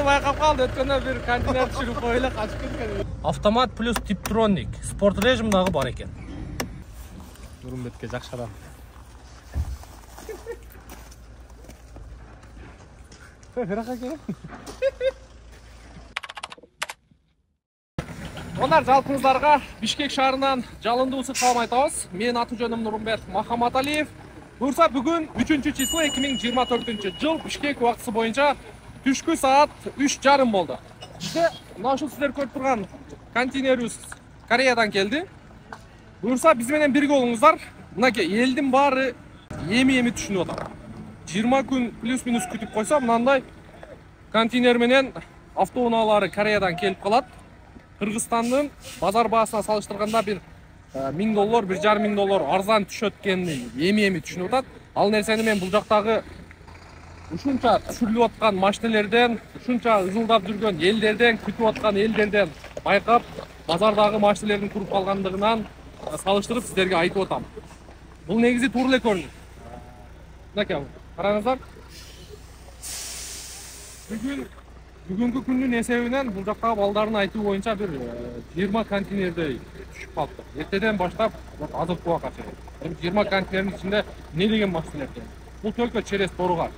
Өзі байқап қалды, өткенде бір контейнер түсіріп қойылы қашып кеткен. Автомат плюс типтроник спорт режимдағы бар екен. Нұрымбетке жақшара. Ферақа келе. Онар жалпыңыздарға Бишкек шаарынан жалынды ысык салам айтабыз. Мен аты жөнім Нұрымбет Махаматалиев. Буюрса бүгін 3 число 2024 жыл Бишкек уақытысы бойынша түшкі саат 3:30 болды. Бізде мына ушул сіздер көріп тұрған контейнерибиз Кореядан келді. Буюрса бизменен бирге болуңуздар. Мынакей элдин баары эми түшүнүп атат. 20 күн плюс-минус күтүп койсо, мынандай контейнер менен автоунаалары Кореядан келип калат. Кыргызстандын базар баасына салыштырганда бир $1000, $1,500 арзан түшөт экенин эми түшүнүп атат. Ал нерсени мен бул жактагы ушунча түшүрүлүп аткан машинелерден, ушунча ызылдап жүргөн элдерден, күтүп аткан элдерден байкап, базардагы машинелердин туруп калгандыгынан салыштырып сиздерге айтып атам. Бул негизи туура эле көрүнөт. Мынакей, караңыздар. Бүгүнкү күндүн эсебинен бул жактагы балдардын айтуу боюнча бир 20 контейнердей түшүп калды. Эртеден баштап азыркы убакытка чейин 20 контейнердин ичинде эмне деген машиналар экен. Бул только через Торуга.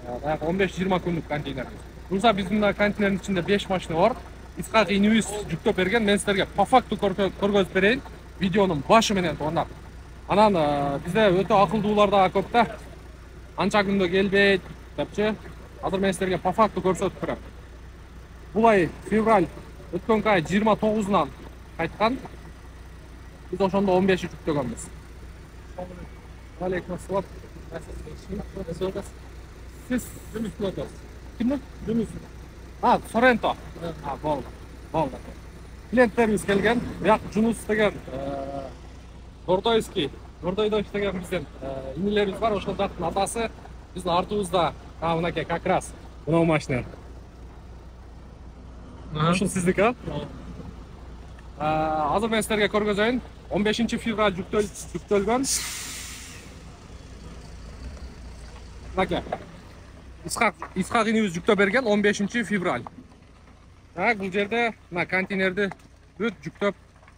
15-20 күндүк контейнер. Буюрса биздин контейнердин ичинде 5 машина бар. Исхак инибиз жүктөп берген. Мен сиздерге по факту көргөзүп берейин. Видеонун башы менен тоонап. Анан бизде өтө акылдуулар да көп да. Анча күндө келбейт депчи. Азыр мен сиздерге по факту көрсөтүп берем. Бул ай февраль өткөн ай 29-нан кайткан. Биз ошондо 15 жүктөгөнбүз. Алейкум ассалам. Siz Dümüs Lotos. Kimdir? Dümüs. Ha, Sorrento. Ha, boldu. Klientlerimiz kelgen. Birak Junus деген Гордойдо иштеген биздин инилерибиз бар. Ошол жактын атасы биздин артыбызда мынакей как раз мына машина. Ушул сиздики, а? Азыр мен сиздерге көргөзөйүн. 15 февраль жүктөлгөн. Мынакей. Исхак инибиз жүктөп берген 15 февраль. Бул жерде мына контейнерди бүт жүктөп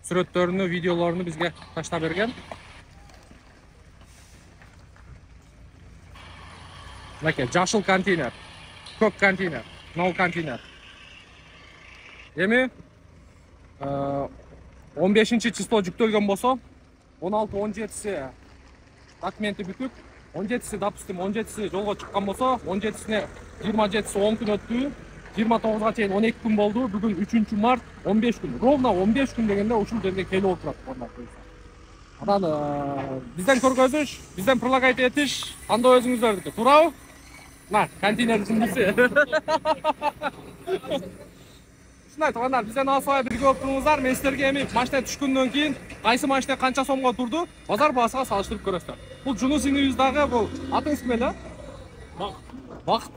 сүрөттөрүнү, видеолорун бизге таштап берген. Мынакей жашыл контейнер, көк контейнер, нол контейнер. Эми 15 число жүктөлгөн болсо, 16-17 документи бүтүп, 17-си, допустим, 17-си жолго чыккан болсо, 17-сине 27-си 10 күн өттү, 29-га чейин 12 күн болду, бүгүн 3 март, 15 күн. Ровно 15 күн дегенде ушул жерге келип отурат. Анан бизден көргөзүш, бизден прилагать этиш, кандай өзүңүздөрдүкү, туурабы? Мына, контейнер жумушу. Ушундай туугандар, бизден алсабай бирге болуп туруңуздар. Мен сиздерге эми машина түшкөндөн кийин кайсы машина канча сомго турду, базар баасына салыштырып көрөсүздөр. Бул Жунус инибиз дагы бул атыңыз ким эле? Бакыт.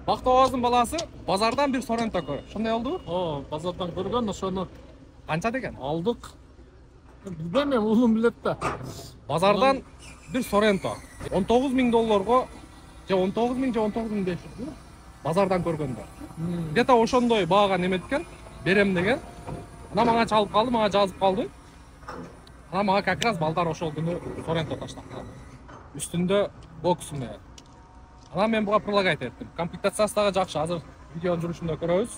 Бакыт Ооздун баласы базардан бир Sorrento көрдү. Ошондой болдубу? Базардан көргөн, ошону канча деген? алдык. Билбейм, улум билет да. Базардан бир Sorrento. $19,000 же 19,000 же 19,500. Базардан көргөндө. Где-то ошондой баага неметкен, берем деген. Ана мага чалып калды, мага жазып калды. Ана мага как раз балдар ошол күнү Sorrento таштап калды. Үстүндө бокс менен. Ана мен буга прилагать эттим. Комплектациясы дагы жакшы. Азыр видеонун жүрүшүндө көрөбүз.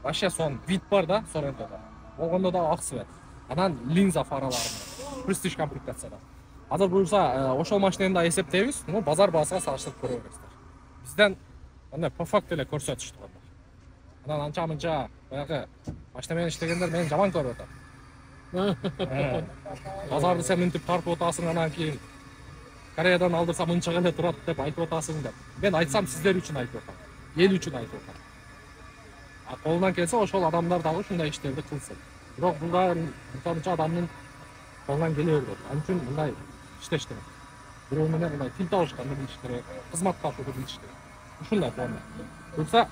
Вообще сон вид бар да Sorrento'да. Болгондо да ак свет. Анан линза фаралары. Престиж комплектацияда. Азыр буюрса ошол машинени да эсептейбиз. Базар баасына салыштырып көрө бересиздер. Бизден андай по факту эле көрсөтүштү. Анан анча-мынча баягы машина менен иштегендер мени жаман көрүп атат. Базарды сен мынтип тартып атасың, анан кийин Кореядан алдырсам мынча эле турат деп айтып атасың деп. Мен айтсам сиздер үчүн айтып атам. Эл үчүн айтып атам. Колунан келсе ошол адамдар дагы ушундай иштерди кылсын. Бирок булар мынча адамдын колунан келе берет. Ал үчүн мындай иштеш керек. Бирөө менен мындай тил табышканды билиш керек, кызматка ашууну билиш керек. Ушундай план. Буюрса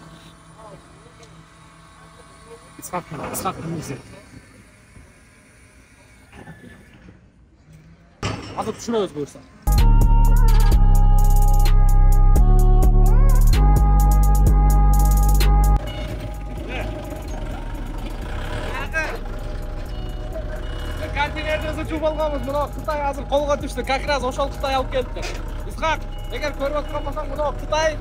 Исхак инибиз. Азыр түшүрөбүз буюрса. курманчу болгонбуз. Мына Кытай азыр колго түштү. Как раз ошол Кытай алып келди. Исхак, эгер көрүп аткан болсоң, мына Кытай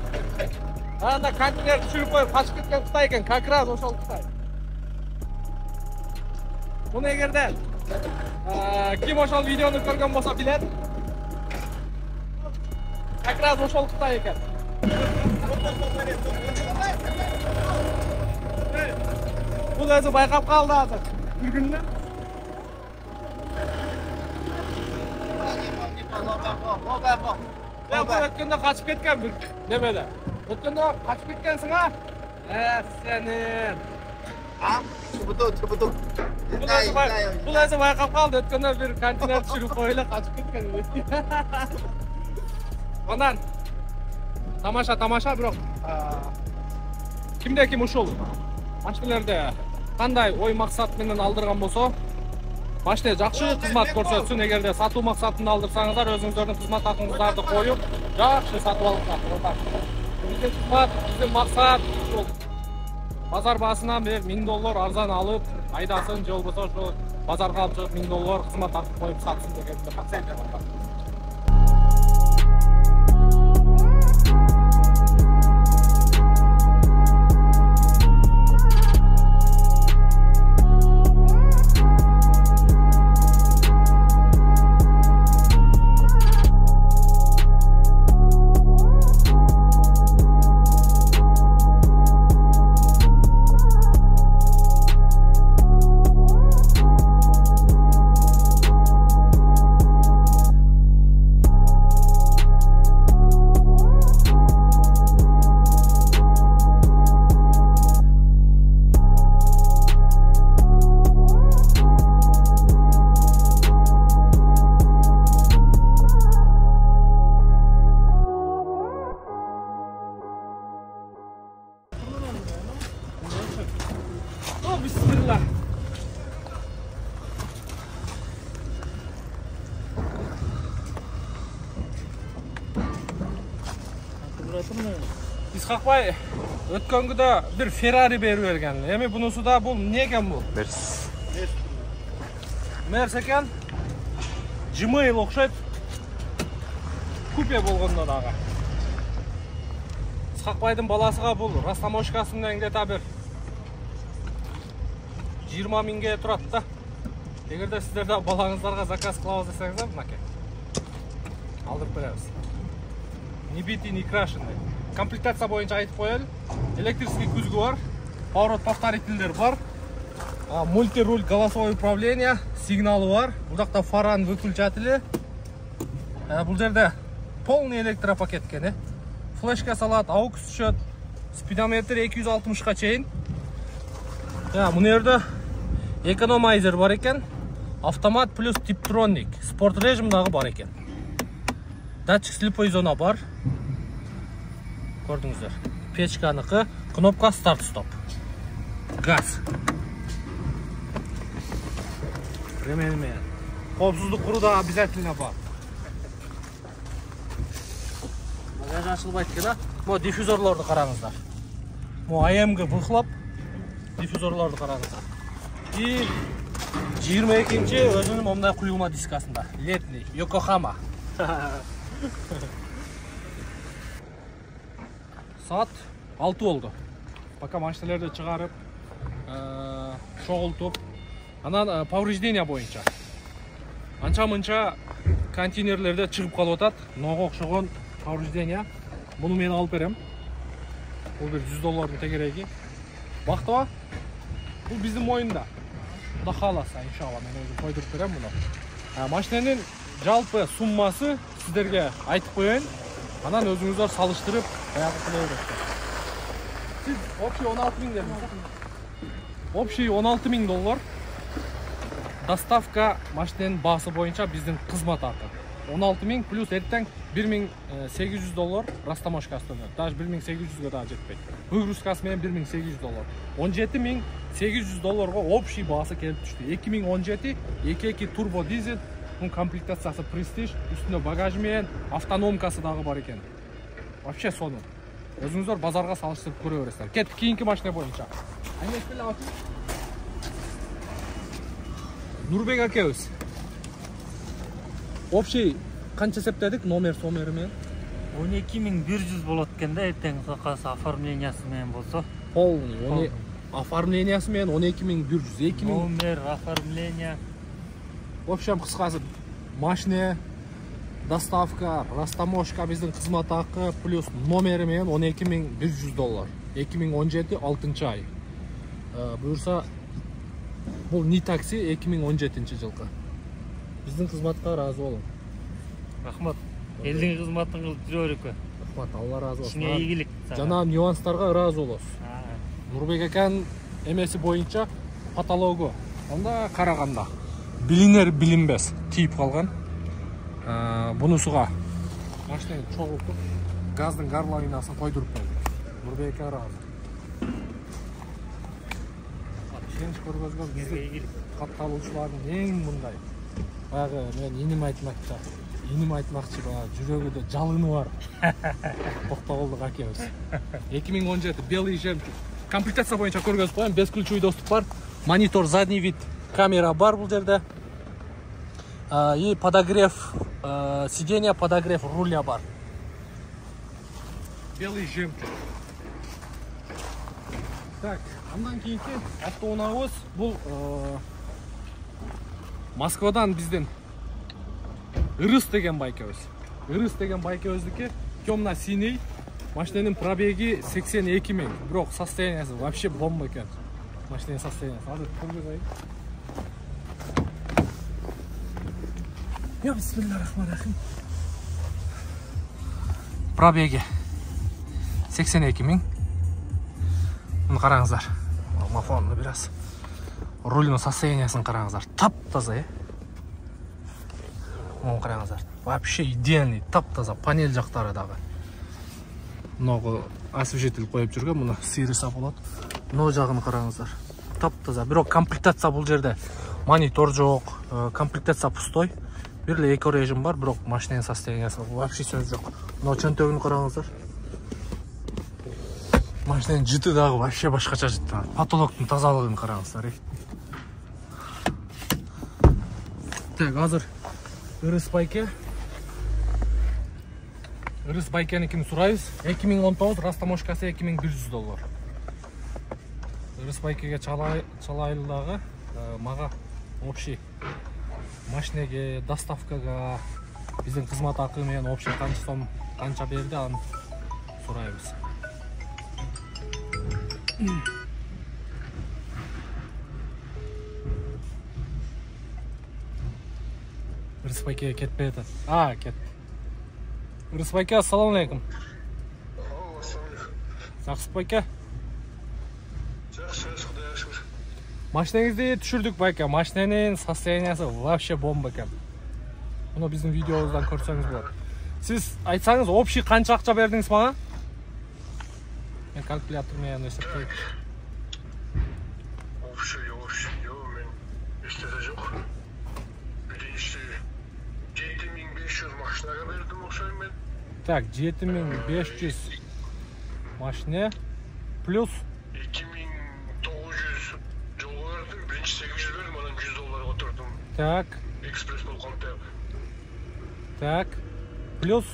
анда контейнер түшүрүп коюп качып кеткен Кытай экен. Как раз ошол Кытай. Муну эгерде ким ошол видеону көргөн болсо билет. Как раз ошол Кытай экен. Бул өзү байкап калды азыр. Бир күндө. Ya bu ötkende kaçıp ketken bir demede. Ötkende kaçıp ketkensin ha? Senin. Ha? Çubudu. Bu özü bayqap kaldı. Ötkende bir kantiner düşürüp koyuyla kaçıp ketken. Ondan tamаша бирок кимде ким ушул машиналерде кандай ой максат менен алдырган болсо башта жакшы кызмат көрсөтсүн. Эгерде сатуу максатында алдырсаңыздар, өзүңүздөрдүн кызмат акыңыздарды коюп, жакшы сатып алыңыздар. Биздин кызмат, биздин максат ушул базар баасынан $1000 арзан алып, айдасын, же болбосо ошо базарга алып чыгып $1000 кызмат акы коюп сатсын деген максат бар. Bismillah. Исхак бай, өткөнгүдө бир Ferrari берип берген. Эми бунусу да бул эмне экен бул? Мерс экен. Gmail окшойт. Купе болгондо дагы. Исхак байдын баласыга бул растаможкасы менен где-то бир 20 000 турат да. Эгерде сиздер да балаңыздарга заказ кылабыз десеңиздер, мынакей. Алдырып беребиз. Не битый, не крашеный. Комплектация боюнча айтып коелу. Электрический күзгү бар, поворот повторительдер бар. Мультируль, голосовое управление, сигналы бар. Бул жакта фаран выключатели. Бул жерде полный электропакет экен. Флешка салат, AUX түшөт. Спидометр 260га чейин. Мына жерде экономайзер бар экен. Автомат плюс типтроник. Спорт режим дагы бар экен. Датчик слепой зона бар. Көрдүңүздөр. Печканыкы, кнопка старт-стоп. Газ. Ремен. Коопсуздук куру да обязательно бар. Багаж ачылбайт экен, а? Mo диффузорлорду караңыздар. Mo AMG бухлап диффузорлорду караңыздар. И 22-нчи өзүнүн момундай куюлма дискасында. Летний, Yokohama. Saat 6 oldu. Пока машиналарды чыгарып, чогултуп, анан повреждение боюнча. Анча-мынча контейнерлерде чыгып калып атат. Ного окшогон повреждение. Муну мен алып берем. Бул бир $100 тегереги. Бактыба? Бул биздин моюнда. Кудай кааласа, иншалла мен өзүм койдуруп берем муну. Машинанын жалпы суммасы сиздерге айтып коеюн. Анан өзүңүздөр салыштырып, баягы кылып бересиздер. Siz общий 16 000 dediniz. Общий $16 000. Доставка машинанын баасы боюнча биздин кызмат акы. 16 000 плюс эртең $1800 растаможкасы төлөнөт. Даже $1800 да жетпейт. Выгрузкасы менен $1800. $17 800 общий баасы келип түштү. 2017 2.2 турбо дизель, комплектациясы престиж, үстүнө багаж менен автономкасы дагы бар экен. Вообще сону. Өзүңүздөр базарга салыштырып көрө бересиздер. Кеттик кийинки машина боюнча. Нурбек акебиз. общий канча септедик номер сомери менен? 12100 болот экен да, эртең калса оформлениясы менен болсо. Полный. Оформлениясы менен 12100. 2000 Номер, оформление. В общем, кыскасы машина, доставка, растаможка биздин кызмат акы плюс номери менен $12100. 2017 6 ай. Буюрса бул Ни такси 2017 жылкы. Биздин кызматка ыраазы болуң. Рахмат. Элдин кызматын кылып жүрө берекпи. Рахмат, Алла ыраазы болсун. Ишиңе ийгилик. Жана нюанстарга ыраазы болосуз. Нурбек аканын эмеси боюнча каталогу анда караганда билинер билинбес тийип калган. Бунусуга машинаны чогултуп газдын горловинасын койдуруп бердик. Нурбек ыраазы. Ишенич көргөзгөн биздин катталуучулардын эң мындай баягы мен иним айтмакчы. Баягы жүрөгүдө жалыны бар. Токтогулдук акебиз. 2017 белый жемчуг. Комплектация боюнча көргөзүп коем. Бесключевый доступ бар. Монитор, задний вид, камера бар бул жерде. И подогрев сиденья, подогрев руля бар. Белый жемчуг. Так, андан кийинки автоунаабыз бул Москвадан биздин Ырыс деген байкебиз. Ырыс деген байкебиздики темно-синий. Машинанын пробеги 82 000. Бирок состояниясы вообще бомба экен. Машинанын состояниясы. Азыр көргөзөйүн. Я бисмиллахиррахманиррахим. Пробеги 82 000. Муну караңыздар. Мафонду бир аз. Рулдун состояниясын караңыздар. Таптаза, Муну караңыздар. Вообще идеальный, таптаза. Панель жактары дагы. Мынагы освежитель коюп жүргөн, муну сыйрыса болот. Мына жагын караңыздар. Таптаза. Бирок комплектация бул жерде монитор жок, комплектация пустой. Бир эле эко режим бар, бирок машинанын состояниясы вообще сөз жок. Мына чөнтөгүн караңыздар. Машинанын жыты дагы вообще башкача жыт. Потолоктун тазалыгын караңыздар. Так, азыр Ырыс байке. Ырыс байкеникин сурайбыз. 2019 растаможкасы $2100. Ырыс байкеге чалайлы дагы мага общий машинеге, доставкага, биздин кызмат акы менен общий канча берди, аны сурайбыз. Ырыс байке кетпей атат. Кетти. Ырыс байке, ассаламу алейкум. Жакшы байке. Жакшы, Кудайга шүгүр. Машинаңызды түшүрдүк байке. Машинанын состояниясы вообще бомба экен. Муну биздин видеобуздан көрсөңүз болот. Сиз айтсаңыз, общий канча акча бердиңиз мага? Мен калькулятор менен эсептейм. Общий, мен эстеде жок. Биринчи 7500 машинага бердим окшойм мен. Так, 7500 машина плюс 2900 жолго бердим. Биринчи 800 бердим, анан $100 отурдум. Так, Экспресс болгон деп. так. Плюс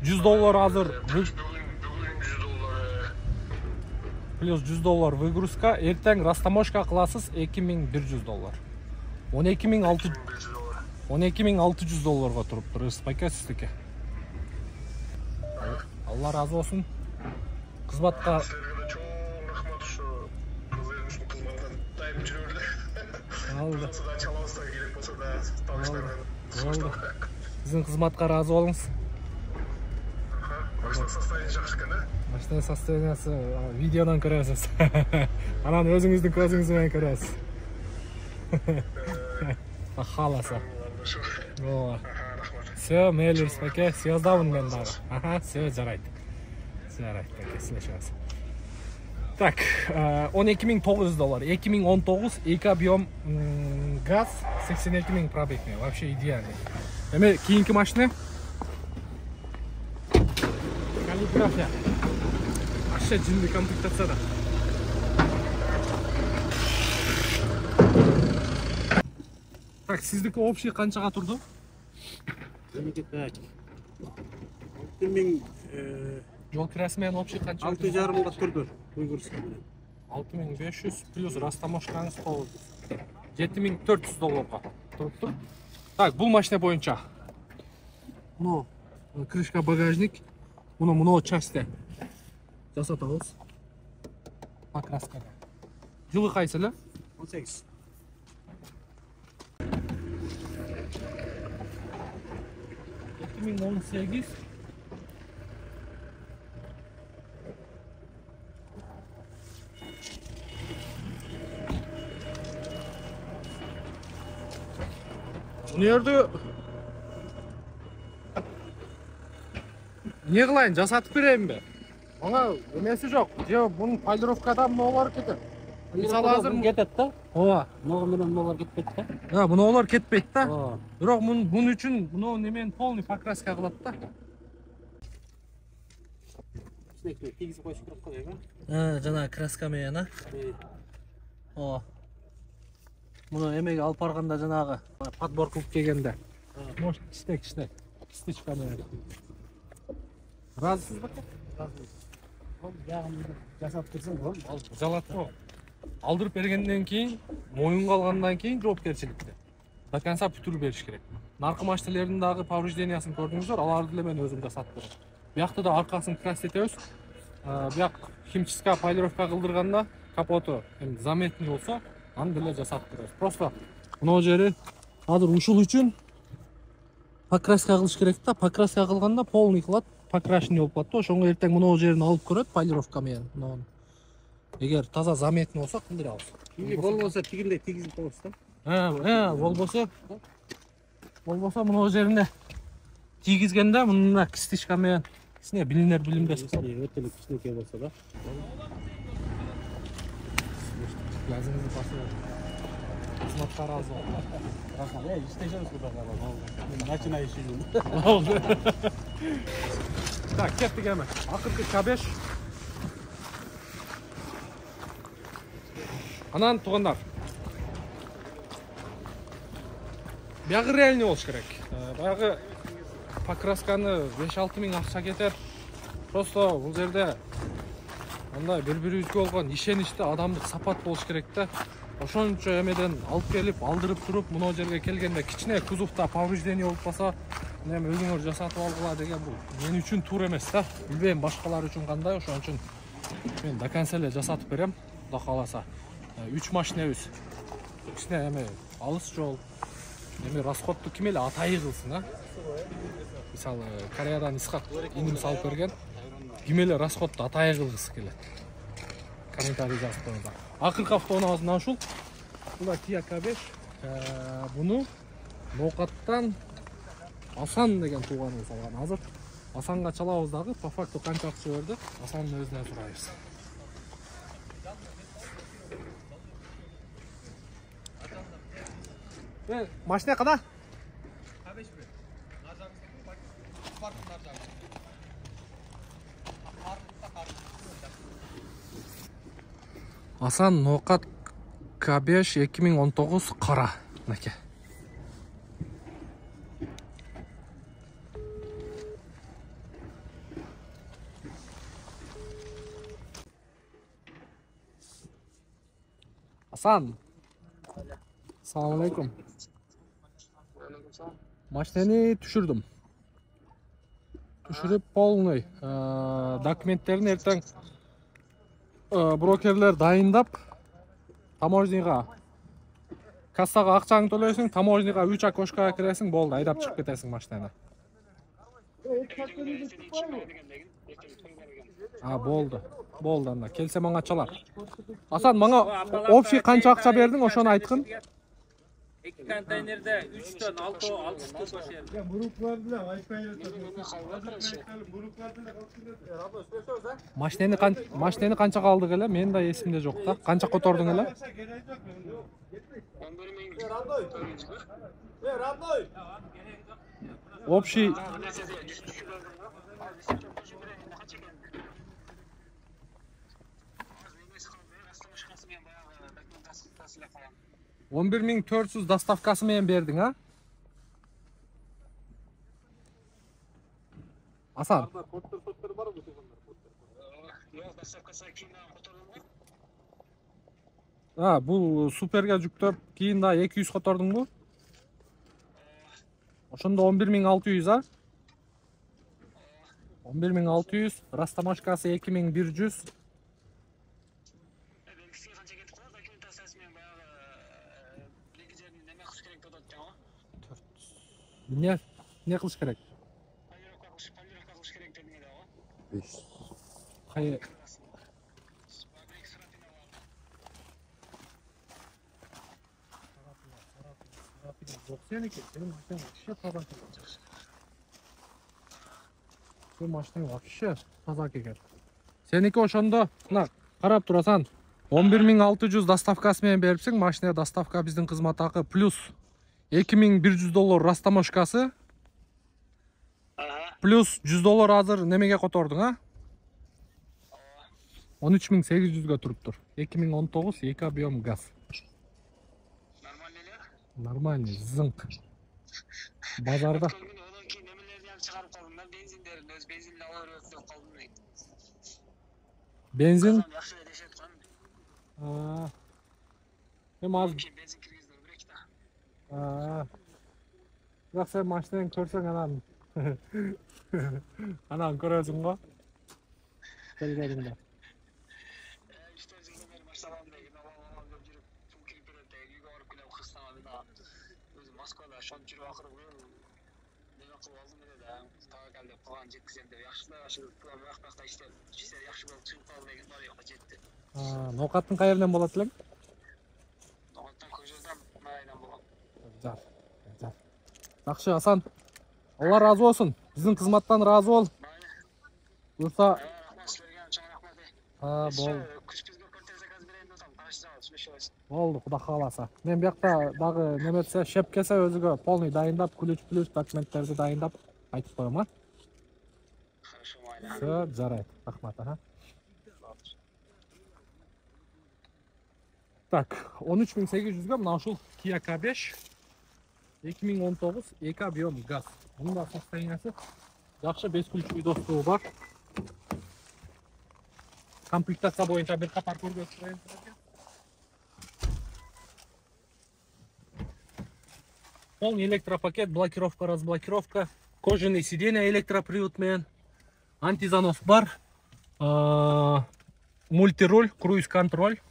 $100 азыр. Бүгүн $100. Плюс $100 выгрузка. Эртең растаможка кыласыз $2100. $12600 туруптур. Ырыс байке сиздики. Алла разы болсун. Кызматка Силерге чоң рахмат, ушу кызыңыздын кызматынан тайып жүрө берди. алды. Суда чалабызда керек болсо да табыштардан. Алды. Биздин кызматка разы болуңуз. Машина состояние жакшы экен, да? Машина состояниясы видеодан көрөсүз. Анан өзүңүздүн көзүңүз менен көрөсүз. Халаса. Ооба. Все, мейли Ырыс байке, сөздабын мен дагы. Все, жарайт. Жарайт, байке, слышабыз. Так, $12900. 2019 2 объем газ, 82 000 пробег. Вообще идеальный. Эми кийинки машина. Каллиграфия. Вообще жинди комплектацияда. Так, сиздики общий канчага турду? 25. 6000 Жол кирасы менен общий канча? 6,5 турду. Уйгурский. 6500 плюс растаможкаңыз 900. 7400 долларга туруптур. Так, бул машина боюнча. Мына крышка багажник. Мына части жасатабыз. Покраска. Жылы кайсы эле? 18. Min 18. Bu yerде не кылайын, жасатып берейин бе? Ага, эмеси жок. Же бунун полировкадан мыналар кетет. Мисалы азыр кетет да. ооба. Мага менен мыналар кетпейт да. Да, мыналар кетпейт да. Ооба. Бирок бунун үчүн мына немен полный покраска кылат да. Ичине тийгизип коюш керек го, эми. Жана краска менен, а? Ооба. Муну эмеге алып барганда жанагы подбор кылып келгенде. Может, кичине стычка менен. Разысыз ба? Жасап берсең бол. Жалат го. Алдырып бергенден кийин, моюнга алгандан кийин жоопкерчиликте. До конца бүтүрүп бериш керек. Наркы машиналердин дагы повреждениясын көрдүңүздөр, аларды деле мен өзүм жасатып берем. Биякта да аркасын краситебиз. Бияк химчистка, полировка кылдырганда капоту заметный болсо, аны деле жасатып беребиз. Просто мына жери азыр ушул үчүн покраска кылыш керек да. Покраска кылганда полный кылат, покрашенный болуп калат да. Ошоңго эртең мына жерин алып көрөт полировка менен. Эгер таза заметный болсо кылдыра алабыз. Болбосо тигиндей тийгизип коебуз да. Болбосо мына жерине тийгизгенде мына кистичка менен кичине билинер билинбес. Өтөлүк кичинекей болсо да. Газыңызды басып. Кызматка ыраазы болдум. Рахмат. Иштешебиз куда калат. Начинающий. Так, кеттик эми. Акыркы К5. Анан туугандар. Биягы реальный болуш керек. Баягы покрасканы 5-6 миң акча кетет. Просто бул жерде андай бири-бирибизге болгон ишеничте адамдык сапат болуш керек да. Ошончо эмеден алып келип, алдырып туруп, мына жерге келгенде кичине кузовда повреждение болуп калса, эми өзүңөр жасатып алгыла деген бул мен үчүн туура эмес да. Билбейм башкалар үчүн кандай, ошон үчүн мен до конца эле жасатып берем, Кудай кааласа. 3 машинебиз. Кичине эми алыс жол. Эми расходду ким эле атайы кылсын, а? Мисалы, Кореядан Исхак иним салып берген. Ким эле расходду атайы кылгысы келет. Комментарий жазып коюңуздар. Акыркы автоунаабыз мына ушул. Бул Kia K5. Буну Ноокаттан Асан деген тууганыбыз алган. Азыр Асанга чалабыз дагы, по факту канча акча берди? Асандын өзүнөн сурайбыз. Машина када? Асан Ноокат K5 2019 кара. Мынакей. Асан. Assalomu alaykum. Машинаны түшүрдүм. Түшүрүп полный документтерин эртең брокерлер дайындап, таможняга кассага акчаңды төлөйсүң, таможняга 3 окошкага киресиң, болду, айдап чыгып кетесиң машинаны. Болду. Болду анда. Келсе мага чалар. Асан, мага общий канча акча бердиң, ошону айткын. 2 контейнерде 3 тон, 6 тон көшер. Машинени канчага алдык эле? Менин да эсимде жок да. Канча котордуң эле? 11.000. Общий 11.400 доставкасы менен бердиң, а? Асан. Porter бар bu telefonlar. Yok, доставкасы кейіннен көтерілді. Бул суперге жүктөп, кийин да 200 котордуңбу? Ошондо 11600, а? 11600, растамашкасы 2100. Мен кісіге қанша кетіп қалады, документациясымен баяғы екі жерін неме қылыш керек деп отыр ғой. Не кылыш керек? Полировка қылыш керек дедіңе де ғой. 500. Кай Жоқ сенікі, сенің машинаң вообще таза келер. Сенің машинаң вообще таза келер. Сенікі ошондо, мына карап турасаң, 11600 доставкасы менен берипсиң, машинага доставка биздин кызмат акы плюс $2100 растамашкасы. Плюс $100 азыр немеге котордуң, а? 13800-га туруптур. 2019 2 объем газ. Нормальный, зыңк. Базарда. Одан кейін немелерді шығарып қалдым да, бензиндерін, өз бензинді ала беріп деп қалдым дейді. Бензин? Жақсы дешет қойым. Аз. Кейін бензин кіргіздіру керек та. Бірақ сен машинаны көрсең анан көресің ғой. Келгеніңде. Үштен жылдан бері баштағанмын деген, алам деп жүріп, пул кіріп береді, үйге барып келем Қырғызстанға мен өзім Москвада шонып жүріп ақыры неме қылып алдым еді да, тәуекел деп қылған жеткізем деп, жақшылай бақта іштеп, işler yaxşı болып шығып қалды деген бар yoqqa жетті. Ноқаттың қай жерден болады елең? Ноқаттан Көкжерден, Майдан болған. Жақсы, Асан. Алла разы болсын. Біздің қызматтан разы бол. Бұйырса, Рахмат сіздерге, чоң рахмат. болды. Күш бізге көтер заказ берейін десем, қарашты жауыз, сүйлешіп аласың. Болды, Құда қаласа. Мен бұяқта дағы неметсе, шеп кесе өзіге полный дайындап, ключ документтерді дайындап айтып қоям, а? Хорошо, Майдан. Все, жарайды. Рахмат, аха. Так, 13800-га мына ушул Kia K5 2019 2 объем газ. Bunun da состояниясы жақсы, 5 ключ достугу бар. Комплектация боюнча бир катар көрсөтүп полный электропакет, блокировка, разблокировка, кожаный сиденье, электропривод менен, антизанос бар, мультируль, круиз-контроль,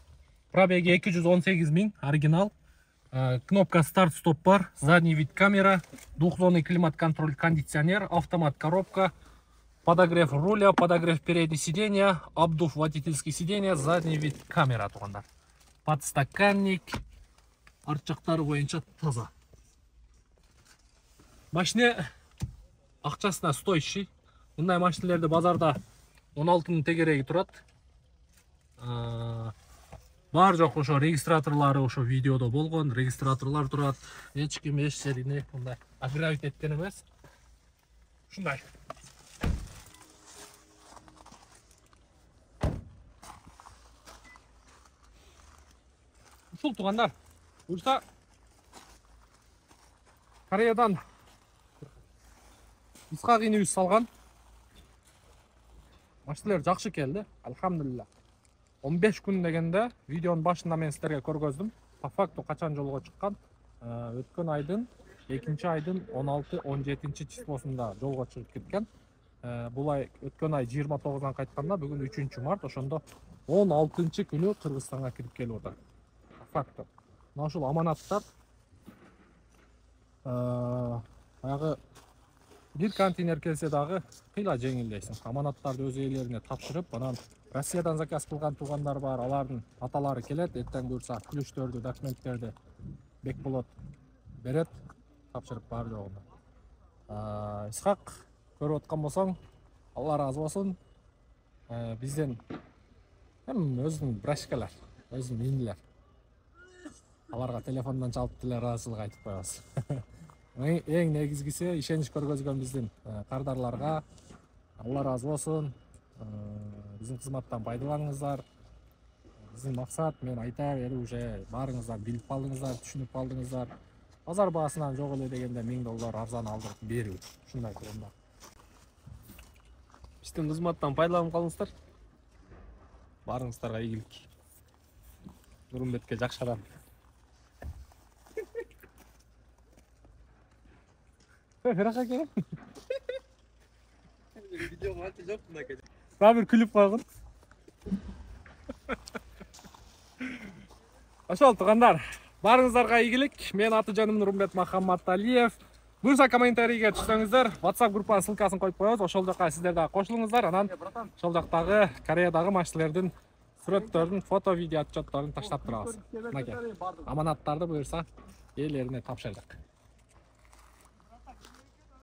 пробеги 218 000, оригинал, кнопка старт-стоп бар, задний вид камера, двухзонный климат-контроль, кондиционер, автомат коробка, подогрев руля, подогрев переднего сиденья, обдув водительских сиденья, задний вид камера туғандар. Подстаканник, арт жақтары боюнча таза. Машина акчасына стоящий. Мындай машиналерді базарда 16 тегереги турат. Бар жоқ ошо регистраторлары ошо видеодо болгон, регистраторлар турат. Эч ким эч жерине мындай агравит эткен эмес. Ушундай. Ушул тугандар. Буюрса Кореядан Исхак инибиз салган. Машиналар жакшы келди, алхамдулилла. 15 күн дегенде видеонун башында мен силерге көргөздүм. По факту качан жолго чыккан? Өткөн айдын 2-айдын 16-17 числосунда жолго чыгып кеткен. Бул ай өткөн ай 29-дан кайтканда, бүгүн 3 март, ошондо 16 күнү Кыргызстанга кирип келип атат. По факту. Мына ушул аманаттар баягы бир контейнер келсе дагы кыйла жеңилдейсиң. Аманаттарды өз ээлерине тапшырып, анан Россиядан заказ кылган туугандар бар, алардын аталары келет, эртең буюрса ключтөрдү, документтерди Бекболот берет, тапшырып бар жогунда. Исхак, көрүп аткан болсоң, Алла разы болсун. Бизден өзүнүн братишкалар, өзүнүн индилер. Аларга телефондон чалып деле ыраазычылык айтып коебуз. Эң негизгиси ишенич көргөзгөн биздин кардарларга Алла разы болсун. Биздин кызматтан пайдаланыңыздар. Биздин максат, мен айта бери уже баарыңыздар билип калдыңыздар, түшүнүп калдыңыздар. Базар баасынан жок эле дегенде $1000 арзан алдырып берүү. Ушундай турганда. биздин кызматтан пайдаланып калыңыздар. Барыңыздарга ийгилик. Нурмбетке жакшырам. Бирок экен. Видеога анча жок мынакей. Daha bir klip koyun. Ошол тугандар, барыңыздарга ийгилик. Мен аты-жөнүм Нурмбет Махамматалиев. Буюрса комментарийге түшсөңүздөр, WhatsApp группанын ссылкасын коюп коебуз. Ошол жака сиздер да кошулуңуздар. Анан ошол жактагы Кореядагы матчлердин сүрөттөрүн, фото, видео отчетторун таштап турабыз. Мынакей. Аманаттарды буюрса ээлерине тапшырдык.